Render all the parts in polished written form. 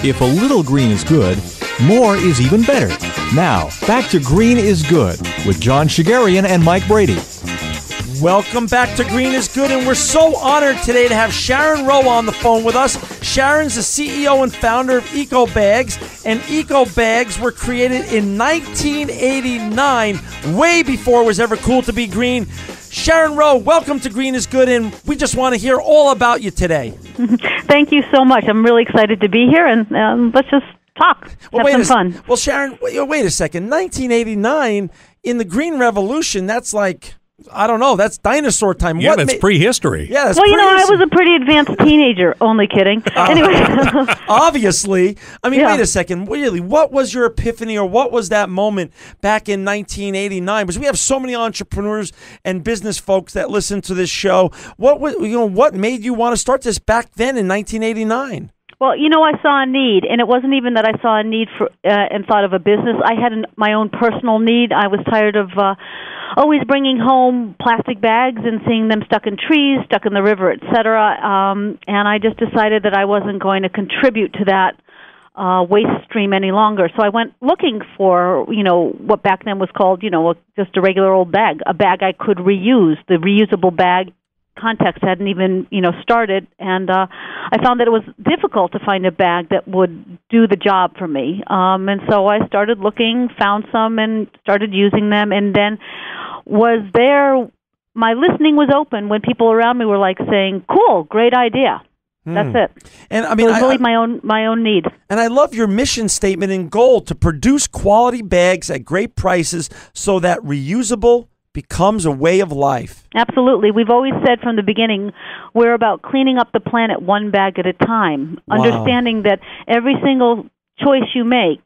If a little green is good, more is even better. Now, back to Green is Good with John Shigarian and Mike Brady. Welcome back to Green is Good, and we're so honored today to have Sharon Rowe on the phone with us. Sharon's the CEO and founder of Ecobags, and Ecobags were created in 1989, way before it was ever cool to be green. Sharon Rowe, welcome to Green is Good, and we just want to hear all about you today. Thank you so much. I'm really excited to be here, and let's just talk. Have some fun. Well, Sharon, wait a second. 1989, in the Green Revolution, that's like... I don't know. That's dinosaur time. Yeah, that's prehistory. Yeah, that's well, I was a pretty advanced teenager. Only kidding. Anyway. Obviously. I mean, Yeah. Wait a second. Really, what was your epiphany, or what was that moment back in 1989? Because we have so many entrepreneurs and business folks that listen to this show. What made you want to start this back then in 1989? Well, I saw a need, and it wasn't even that I saw a need for and thought of a business. I had my own personal need. I was tired of always bringing home plastic bags and seeing them stuck in trees, stuck in the river, etc. And I just decided that I wasn't going to contribute to that waste stream any longer. So I went looking for, what back then was called, just a regular old bag, a bag I could reuse. The reusable bag context hadn't even, started, and I found that it was difficult to find a bag that would do the job for me. And so I started looking, found some, and started using them, and then was there. My listening was open when people around me were like saying, "Cool, great idea." That's it. And I mean, it was really my own need. And I love your mission statement and goal to produce quality bags at great prices so that reusable becomes a way of life. Absolutely. We've always said from the beginning, we're about cleaning up the planet one bag at a time, understanding that every single choice you make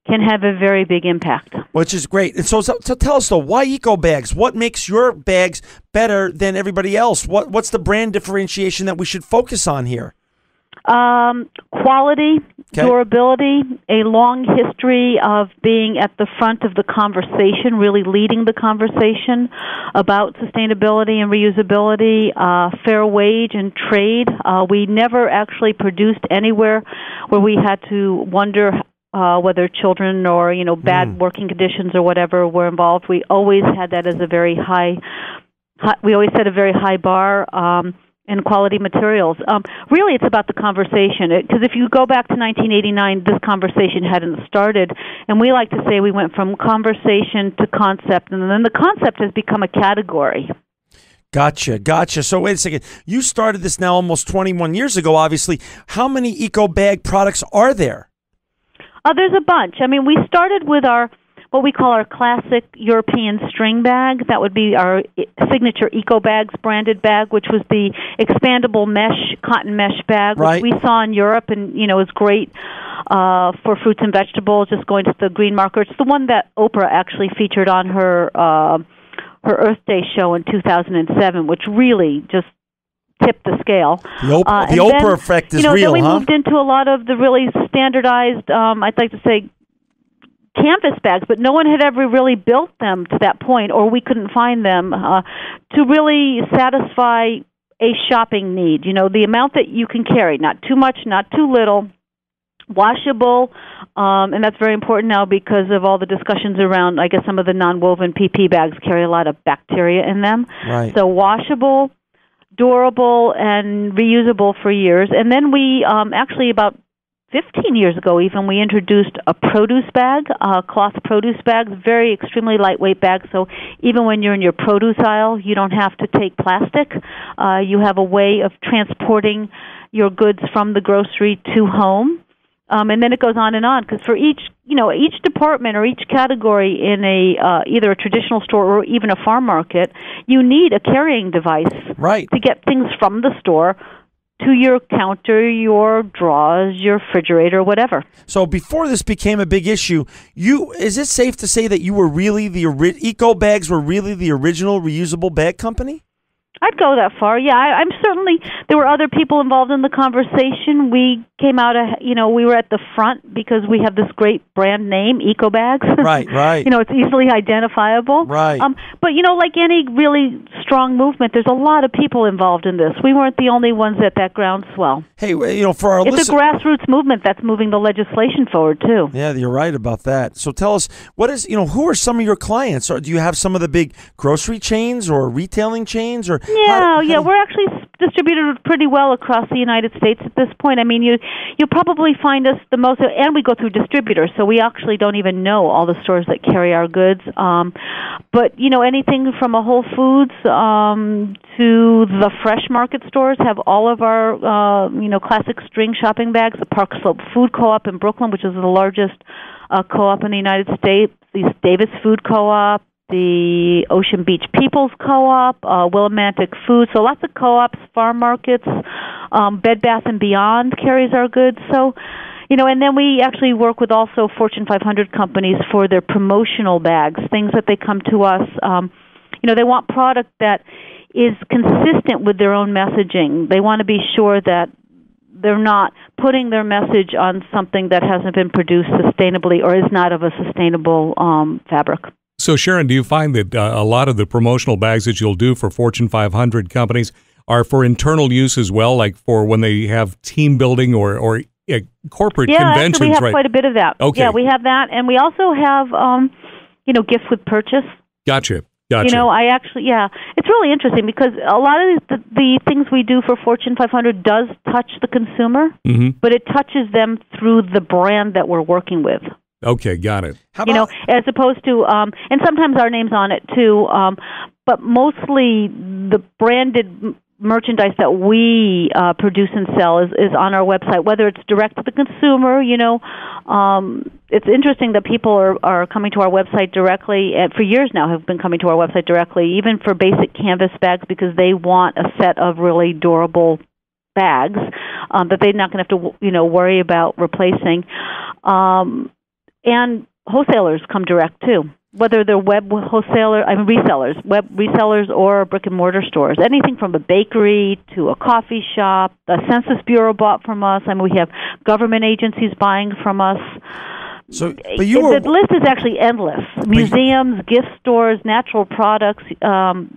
can have a very big impact. Which is great. And so tell us, though, why Ecobags? What makes your bags better than everybody else? What's the brand differentiation that we should focus on here? Quality, durability, a long history of being at the front of the conversation, really leading the conversation about sustainability and reusability, fair wage and trade. We never actually produced anywhere where we had to wonder whether children or, bad working conditions or whatever were involved. We always had that as a very high we always set a very high bar. And quality materials. Really, it's about the conversation. Because if you go back to 1989, this conversation hadn't started. And we like to say we went from conversation to concept, and then the concept has become a category. Gotcha. So wait a second. You started this now almost 21 years ago, obviously. How many Ecobag products are there? There's a bunch. I mean, we started with what we call our classic European string bag. That would be our signature Ecobags branded bag, which was the expandable cotton mesh bag, which we saw in Europe and, is great for fruits and vegetables, just going to the green marker. It's the one that Oprah actually featured on her Earth Day show in 2007, which really just tipped the scale. The Oprah effect is real, Then we moved into a lot of the really standardized, I'd like to say, canvas bags, but no one had ever really built them to that point, or we couldn't find them to really satisfy a shopping need. The amount that you can carry, not too much, not too little, washable, and that's very important now because of all the discussions around, I guess, some of the non-woven PP bags carry a lot of bacteria in them. Right. So washable, durable, and reusable for years. And then we actually about 15 years ago even, we introduced a produce bag, cloth produce bag, very extremely lightweight bag, so even when you're in your produce aisle, you don't have to take plastic. You have a way of transporting your goods from the grocery to home. And then it goes on, because for each department or each category in either a traditional store or even a farm market, you need a carrying device to get things from the store to your counter, your drawers, your refrigerator, whatever. So before this became a big issue, is it safe to say that you were really Ecobags were really the original reusable bag company? I'd go that far. Yeah, I'm certainly. There were other people involved in the conversation. We came out, we were at the front because we have this great brand name, Ecobags. Right. It's easily identifiable. Right. But like any really strong movement, there's a lot of people involved in this. We weren't the only ones at that groundswell. Hey, for our it's a grassroots movement that's moving the legislation forward too. Yeah, you're right about that. So tell us, who are some of your clients? Or do you have some of the big grocery chains or retailing chains? Or we're actually distributed pretty well across the United States at this point. I mean, you'll probably find us the most, and we go through distributors, so we actually don't even know all the stores that carry our goods. But anything from a Whole Foods to the fresh market stores have all of our classic string shopping bags. The Park Slope Food Co-op in Brooklyn, which is the largest co-op in the United States, the Davis Food Co-op, the Ocean Beach People's Co-op, Willimantic Food. So lots of co-ops, farm markets, Bed Bath & Beyond carries our goods. So, and then we actually work with also Fortune 500 companies for their promotional bags, things that they come to us. They want product that is consistent with their own messaging. They want to be sure that they're not putting their message on something that hasn't been produced sustainably or is not of a sustainable fabric. So, Sharon, do you find that a lot of the promotional bags that you'll do for Fortune 500 companies are for internal use as well, like for when they have team building or corporate conventions? Yeah, we have right? Quite a bit of that. Okay. Yeah, we have that. And we also have, gifts with purchase. Gotcha. It's really interesting because a lot of the things we do for Fortune 500 does touch the consumer, but it touches them through the brand that we're working with. Okay, got it. As opposed to, and sometimes our name's on it too, but mostly the branded merchandise that we produce and sell is on our website, whether it's direct to the consumer. It's interesting that people are coming to our website directly, and for years now have been coming to our website directly, even for basic canvas bags, because they want a set of really durable bags that they're not going to have to worry about replacing. And wholesalers come direct too, whether they're resellers, web resellers, or brick and mortar stores. Anything from a bakery to a coffee shop. The Census Bureau bought from us. I mean, we have government agencies buying from us. So, the list is actually endless. Museums, gift stores, natural products, boat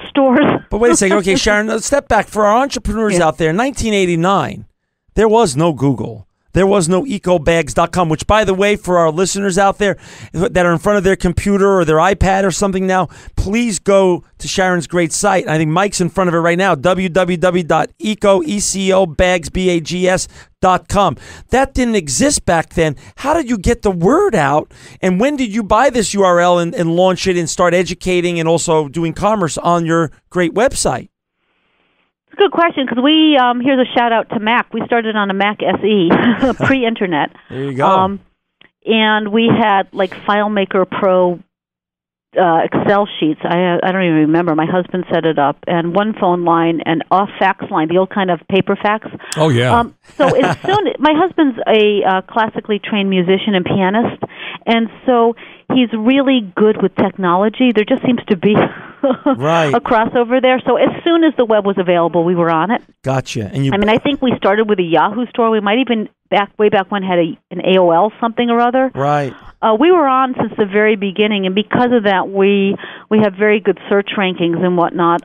stores. But wait a second. Okay, Sharon, let's step back. For our entrepreneurs out there, in 1989, there was no Google. There was no Ecobags.com, which, by the way, for our listeners out there that are in front of their computer or their iPad or something now, please go to Sharon's great site. I think Mike's in front of it right now, www.ecobags.com. That didn't exist back then. How did you get the word out? And when did you buy this URL and launch it and start educating and also doing commerce on your great website? Good question, because here's a shout out to Mac. We started on a Mac SE, pre-internet. There you go. And we had like FileMaker Pro Excel sheets. I don't even remember. My husband set it up, and one phone line and a fax line, the old kind of paper fax. Oh yeah. So as soon my husband's a classically trained musician and pianist, and so he's really good with technology. There just seems to be a crossover there. So as soon as the web was available, we were on it. Gotcha. And I think we started with a Yahoo store. We might even way back when had an AOL something or other. Right. We were on since the very beginning, and because of that, we have very good search rankings and whatnot.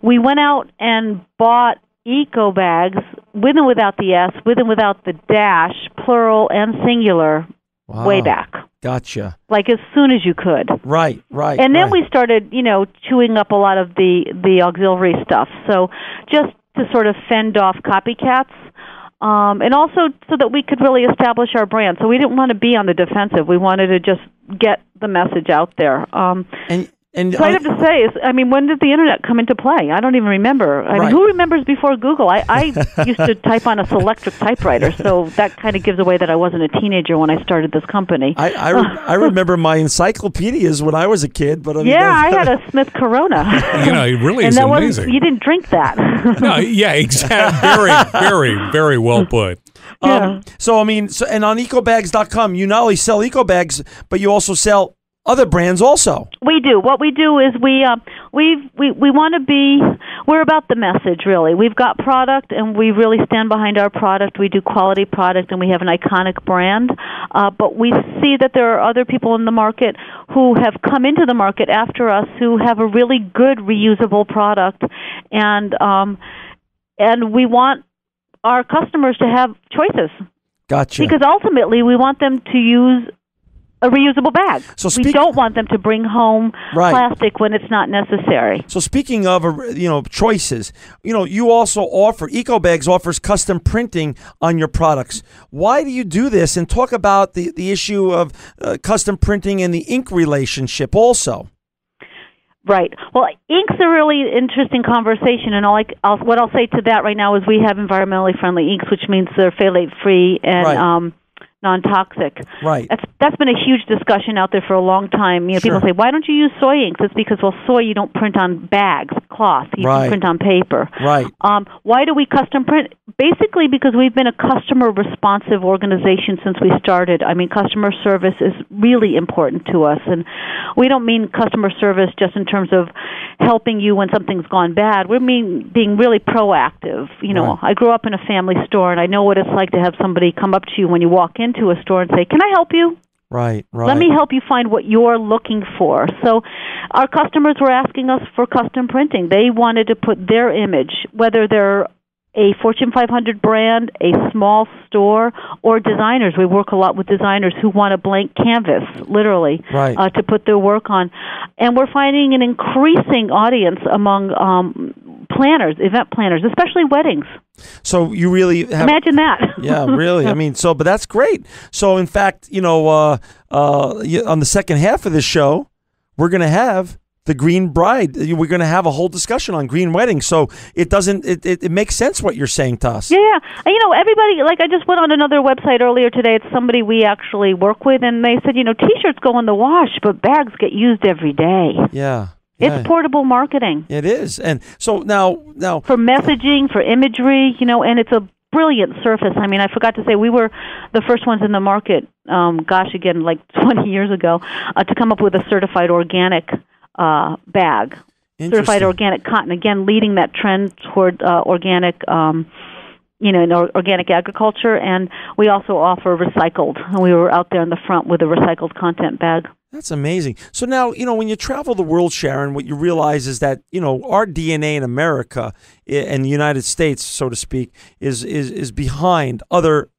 We went out and bought Ecobags with and without the S, with and without the dash, plural and singular, way back. Gotcha. Like as soon as you could. Right. And then we started, chewing up a lot of the auxiliary stuff. So just to sort of fend off copycats. And also so that we could really establish our brand. So we didn't want to be on the defensive. We wanted to just get the message out there. And so I have to say, when did the internet come into play? I don't even remember. I mean, who remembers before Google? I used to type on a Selectric typewriter, so that kind of gives away that I wasn't a teenager when I started this company. I remember my encyclopedias when I was a kid, but I had a Smith Corona. It really is amazing. You didn't drink that. No, yeah, exactly. Very, very, very well put. Yeah. And on Ecobags.com, you not only sell Ecobags, but you also sell other brands also. We do. What we do is we want to be, we're about the message, really. We've got product, and we really stand behind our product. We do quality product, and we have an iconic brand. But we see that there are other people in the market who have come into the market after us who have a really good reusable product, and we want our customers to have choices. Gotcha. Because ultimately, we want them to use a reusable bag. So we don't want them to bring home plastic when it's not necessary. So speaking of, choices, you also offer, Ecobags offers custom printing on your products. Why do you do this? And talk about the issue of custom printing and the ink relationship also. Right. Well, ink's a really interesting conversation, and what I'll say to that right now is we have environmentally friendly inks, which means they're phthalate-free and non-toxic. Right. That's been a huge discussion out there for a long time. People say, why don't you use soy inks? It's because, soy you don't print on bags, cloth. You can print on paper. Right. Why do we custom print? Basically because we've been a customer-responsive organization since we started. I mean, customer service is really important to us, and we don't mean customer service just in terms of helping you when something's gone bad. We mean being really proactive. I grew up in a family store, and I know what it's like to have somebody come up to you when you walk into a store and say, "Can I help you?" Right. Let me help you find what you're looking for. So our customers were asking us for custom printing. They wanted to put their image, whether they're a Fortune 500 brand, a small store, or designers. We work a lot with designers who want a blank canvas, literally, to put their work on. And we're finding an increasing audience among planners, event planners, especially weddings. So you really have, imagine that. Yeah, really. I mean, but that's great. So in fact, on the second half of this show, we're going to have the green bride. We're going to have a whole discussion on green weddings. So it makes sense what you're saying to us. Yeah. Everybody, I just went on another website earlier today. It's somebody we actually work with, and they said, T-shirts go in the wash, but bags get used every day. Yeah. It's portable marketing. It is. And so now for messaging, for imagery, and it's a brilliant surface. I mean, I forgot to say we were the first ones in the market, 20 years ago, to come up with a certified organic bag. Certified organic cotton, again, leading that trend toward organic organic agriculture, and we also offer recycled. And we were out there in the front with a recycled content bag. That's amazing. So now, when you travel the world, Sharon, what you realize is that, our DNA in America and the United States, so to speak, is behind other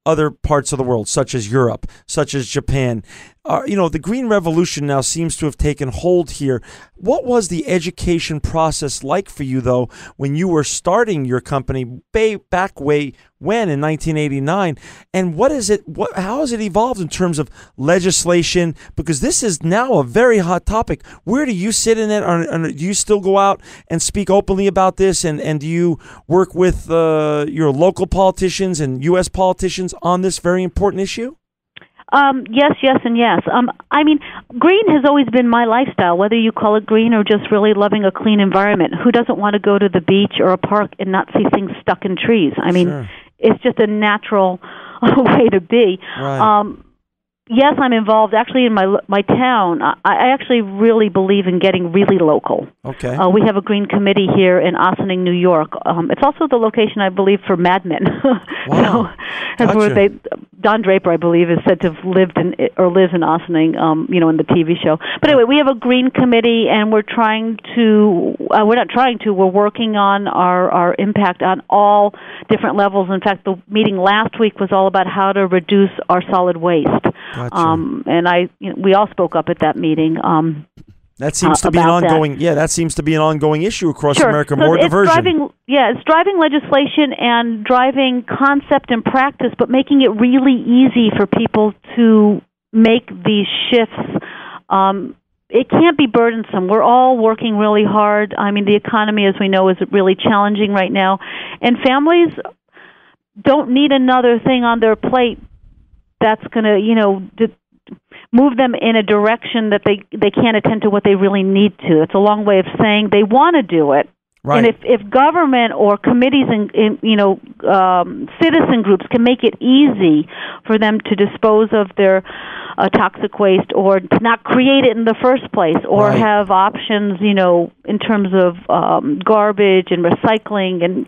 parts of the world, such as Europe, such as Japan. The Green Revolution now seems to have taken hold here. What was the education process like for you, though, when you were starting your company back when in 1989? And how has it evolved in terms of legislation? Because this is now a very hot topic. Where do you sit in it? Do you still go out and speak openly about this? And do you work with your local politicians and U.S. politicians on this very important issue? Yes, and yes. Green has always been my lifestyle, whether you call it green or just really loving a clean environment. Who doesn't want to go to the beach or a park and not see things stuck in trees? It's just a natural way to be. Right. Yes, I'm involved actually in my town. I actually really believe in getting really local. Okay. We have a green committee here in Ossining, New York. It's also the location, I believe, for Mad Men. Wow. That's where Don Draper, I believe, is said to have lived lives in Ossining, in the TV show. But anyway, we have a green committee, and we're working on our impact on all different levels. In fact, the meeting last week was all about how to reduce our solid waste. Gotcha. And we all spoke up at that meeting. That seems to be an ongoing. Yeah, that seems to be an ongoing issue across America. More diversion. It's driving legislation and driving concept and practice, but making it really easy for people to make these shifts. It can't be burdensome. We're all working really hard. I mean, the economy, as we know, is really challenging right now, and families don't need another thing on their plate that's going to, move them in a direction that they can't attend to what they really need to. It's a long way of saying they want to do it. Right. And if government or committees and citizen groups can make it easy for them to dispose of their toxic waste or to not create it in the first place, or have options, in terms of garbage and recycling, and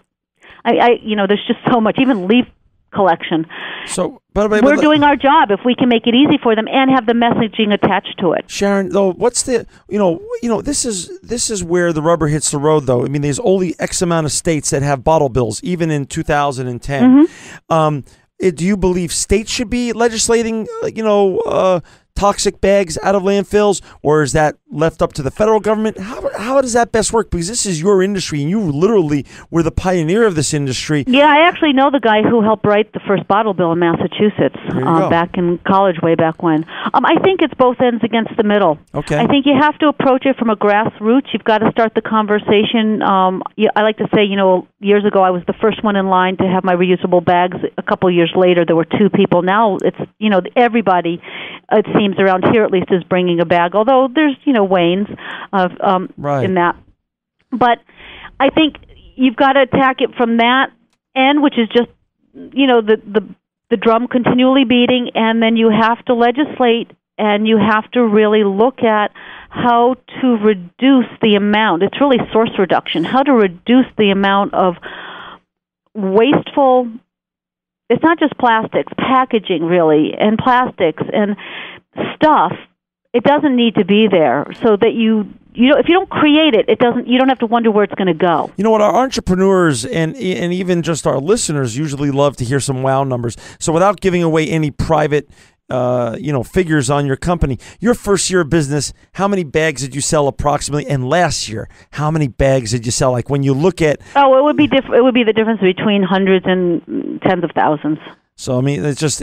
I there's just so much. Even leaf collection. So, we're doing our job if we can make it easy for them and have the messaging attached to it. Sharon, though, what's the this is where the rubber hits the road, though. I mean, there's only X amount of states that have bottle bills, even in 2010. Do you believe states should be legislating, toxic bags out of landfills, or is that left up to the federal government? How does that best work? Because this is your industry, and you literally were the pioneer of this industry. Yeah, I actually know the guy who helped write the first bottle bill in Massachusetts back in college, way back when. I think it's both ends against the middle. Okay. I think you have to approach it from a grassroots. You've got to start the conversation. I like to say, years ago I was the first one in line to have my reusable bags. A couple years later, there were 2 people. Now it's, everybody, it seems around here at least, is bringing a bag, although there's wanes of in that. But I think you've got to attack it from that end, which is just the drum continually beating, and then you have to legislate, and you have to really look at how to reduce the amount. It's really source reduction, how to reduce the amount of wasteful, it's not just plastics, packaging really, and plastics and stuff. It doesn't need to be there, so that if you don't create it, you don't have to wonder where it's going to go. You know what, our entrepreneurs and even just our listeners usually love to hear some wow numbers. So without giving away any private figures on your company, your first year of business, how many bags did you sell approximately? And last year, how many bags did you sell? Like when you look at... Oh, it would be it would be the difference between hundreds and tens of thousands. So, I mean, it's just,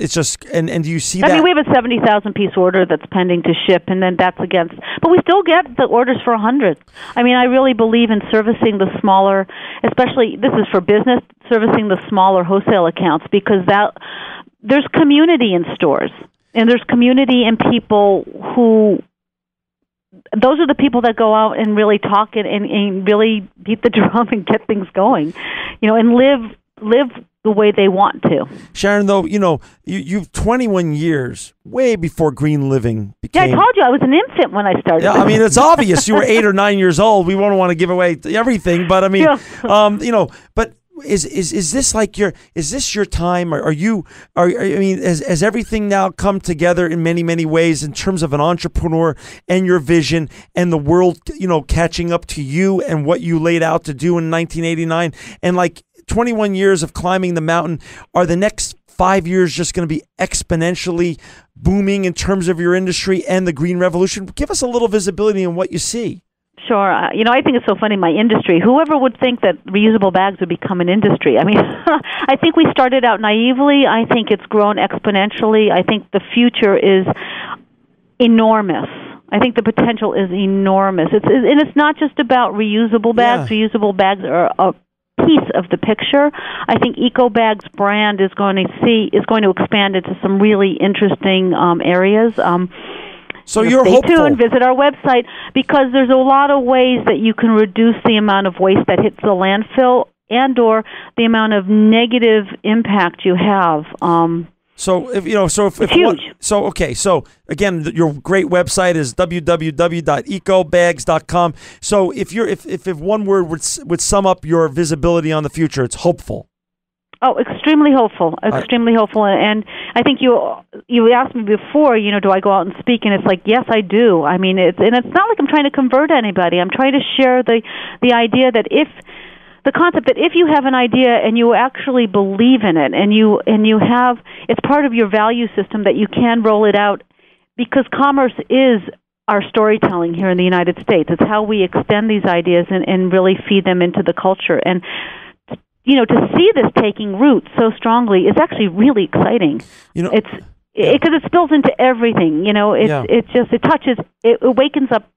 and do you see that? I mean, we have a 70,000 piece order that's pending to ship, and then that's against, but we still get the orders for 100. I mean, I really believe in servicing the smaller, especially, this is for business, servicing the smaller wholesale accounts, because there's community in stores, and there's community in people those are the people that go out and really talk and really beat the drum and get things going, and live the way they want to. Sharon, though, you've 21 years, way before green living became... Yeah, I told you I was an infant when I started. Yeah, I mean, it's obvious you were 8 or 9 years old. We won't want to give away everything, but I mean, but is this like is this your time? Has everything now come together in many, many ways in terms of an entrepreneur and your vision and the world, catching up to you and what you laid out to do in 1989? And 21 years of climbing the mountain, are the next 5 years just going to be exponentially booming in terms of your industry and the green revolution? Give us a little visibility on what you see. Sure. I think it's so funny, my industry. Whoever would think that reusable bags would become an industry? I mean, I think we started out naively. I think it's grown exponentially. I think the future is enormous. I think the potential is enormous. And it's not just about reusable bags. Yeah. Reusable bags are a piece of the picture. I think Ecobags brand is going to expand into some really interesting areas. So you're stay hopeful. tuned, visit our website, because there's a lot of ways that you can reduce the amount of waste that hits the landfill and or the amount of negative impact you have. So it's huge. So again, your great website is www.ecobags.com. So if one word would sum up your visibility on the future, it's hopeful. Oh, extremely hopeful, extremely hopeful. And I think you asked me before, do I go out and speak? And it's like, yes, I do. I mean, it's not like I'm trying to convert anybody. I'm trying to share the idea that the concept that if you have an idea and you actually believe in it, and you have, it's part of your value system, that you can roll it out, because commerce is our storytelling here in the United States. It's how we extend these ideas and really feed them into the culture. And to see this taking root so strongly is actually really exciting. Because it spills into everything. It touches, it wakens up.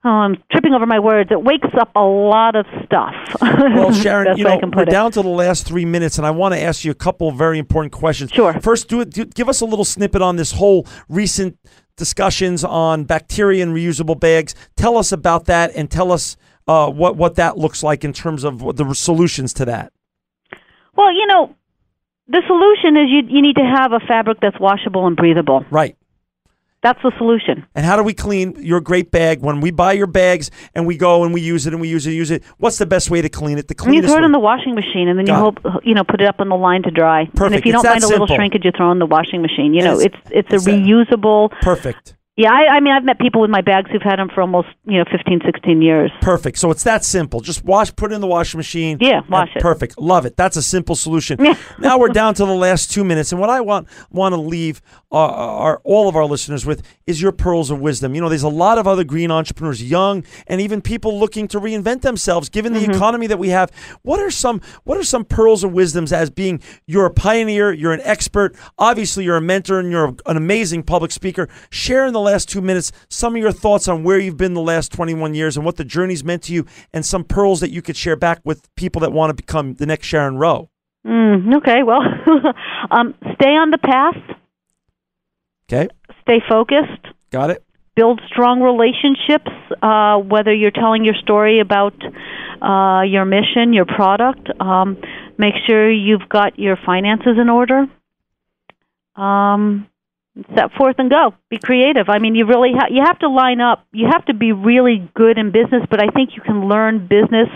I'm tripping over my words. It wakes up a lot of stuff. Well, Sharon, we're down to the last 3 minutes, and I want to ask you a couple of very important questions. Sure. First, give us a little snippet on this whole recent discussions on bacteria and reusable bags. Tell us about that, and tell us what that looks like in terms of the solutions to that. Well, the solution is you need to have a fabric that's washable and breathable. Right. That's the solution. And how do we clean your great bag? When we buy your bags and we go and we use it and we use it, what's the best way to clean it? The cleanest You throw it way. in the washing machine, and then put it up on the line to dry. Perfect. And if you It's don't mind that a little simple. shrinkage, you throw in the washing machine. It's a that- reusable. Perfect. Yeah, I mean, I've met people with my bags who've had them for almost 15, 16 years. Perfect. So it's that simple. Just put it in the washing machine. Yeah, wash it. Perfect. Love it. That's a simple solution. Yeah. Now we're down to the last 2 minutes, and what I want to leave all of our listeners with is your pearls of wisdom. There's a lot of other green entrepreneurs, young, and even people looking to reinvent themselves, given the economy that we have. What are some pearls of wisdoms as being you're a pioneer, you're an expert, obviously you're a mentor, and you're an amazing public speaker. Share in the last 2 minutes some of your thoughts on where you've been the last 21 years and what the journey's meant to you, and some pearls that you could share back with people that want to become the next Sharon Rowe. Okay, well, stay on the path. Okay. Stay focused. Got it. Build strong relationships, whether you're telling your story about your mission, your product. Make sure you've got your finances in order. Step forth and go. Be creative. I mean, you really you have to line up. You have to be really good in business, but I think you can learn business.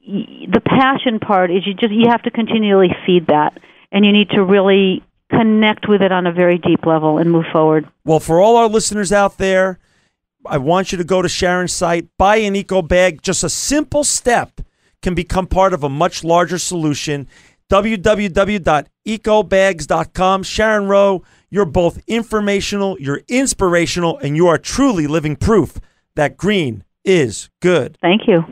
The passion part is you have to continually feed that, and you need to really connect with it on a very deep level and move forward. Well, for all our listeners out there, I want you to go to Sharon's site, buy an eco bag. Just a simple step can become part of a much larger solution. www.ecobags.com. Sharon Rowe, you're both informational, you're inspirational, and you are truly living proof that green is good. Thank you.